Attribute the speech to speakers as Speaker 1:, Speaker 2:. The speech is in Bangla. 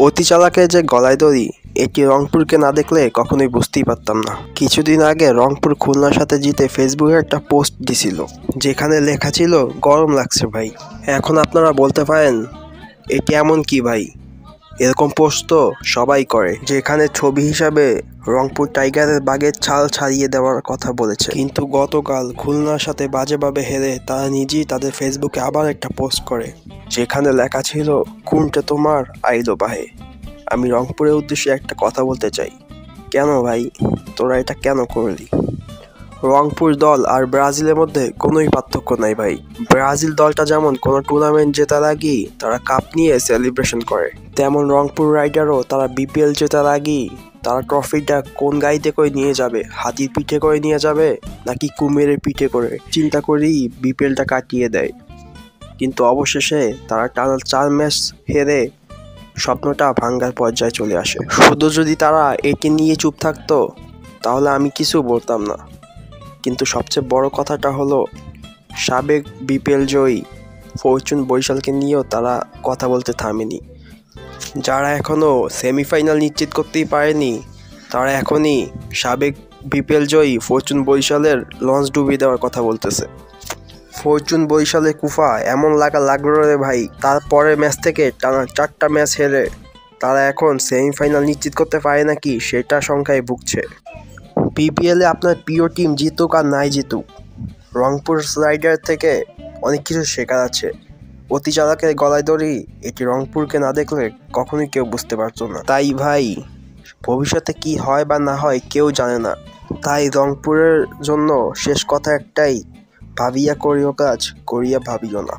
Speaker 1: অতি চালাকের যে গলায় দড়ি, এটি রংপুরকে না দেখলে কখনোই বুঝতেই পারতাম না। কিছুদিন আগে রংপুর খুলনার সাথে জিতে ফেসবুকে একটা পোস্ট দিছিল, যেখানে লেখা ছিল গরম লাগছে ভাই। এখন আপনারা বলতে পারেন এটি এমন কি ভাই, এরকম পোস্ট তো সবাই করে, যেখানে ছবি হিসাবে রংপুর টাইগারের বাঘের ছাল ছাড়িয়ে দেওয়ার কথা বলেছে। কিন্তু গতকাল খুলনার সাথে বাজেভাবে হেরে তারা নিজেই তাদের ফেসবুকে আবার একটা পোস্ট করে, যেখানে লেখা ছিল কোনটা তোমার আইলো বাহে। আমি রংপুরের উদ্দেশ্যে একটা কথা বলতে চাই, কেন ভাই তোরা এটা কেন করলি? রংপুর দল আর ব্রাজিলের মধ্যে কোনোই পার্থক্য নাই ভাই। ব্রাজিল দলটা যেমন কোনো টুর্নামেন্ট জেতার আগেই তারা কাপ নিয়ে সেলিব্রেশন করে, তেমন রংপুর রাইডারও তারা বিপিএল জেতার আগেই তারা ট্রফিটা কোন গাড়িতে করে নিয়ে যাবে, হাতির পিঠে করে নিয়ে যাবে নাকি কুমিরের পিঠে করে চিন্তা করেই বিপিএলটা কাটিয়ে দেয়। কিন্তু অবশেষে তারা টানা 4 ম্যাচ হেরে স্বপ্নটা ভাঙ্গার পর্যায়ে চলে আসে। শুধু যদি তারা এটি নিয়ে চুপ থাকতো তাহলে আমি কিছু বলতাম না, কিন্তু সবচেয়ে বড় কথাটা হলো সাবেক বিপিএল জয়ী ফরচুন বরিশালকে নিয়েও তারা কথা বলতে থামেনি। যারা এখনও সেমিফাইনাল নিশ্চিত করতেই পারেনি তারা এখনই সাবেক বিপিএল জয়ী ফরচুন বরিশালের লঞ্চ ডুবিয়ে দেওয়ার কথা বলতেছে। ফরচুন বরিশালের কুফা এমন লাগলো রে ভাই, তারপরের ম্যাচ থেকে টানা 4টা ম্যাচ হেরে তারা এখন সেমিফাইনাল নিশ্চিত করতে পারে নাকি সেটা সংখ্যায় ভুগছে। বিপিএলে আপনার প্রিয় টিম জিতুক আর নাই জিতুক, রংপুর রাইডার থেকে অনেক কিছু শেখার আছে। অতি চালাকের গলায় দড়ি, এটি রংপুরকে না দেখলে কখনোই কেউ বুঝতে পারতো না। তাই ভাই ভবিষ্যতে কি হয় বা না হয় কেউ জানে না, তাই রংপুরের জন্য শেষ কথা একটাই, ভাবিয়া করিও কাজ, করিয়া ভাবিও না।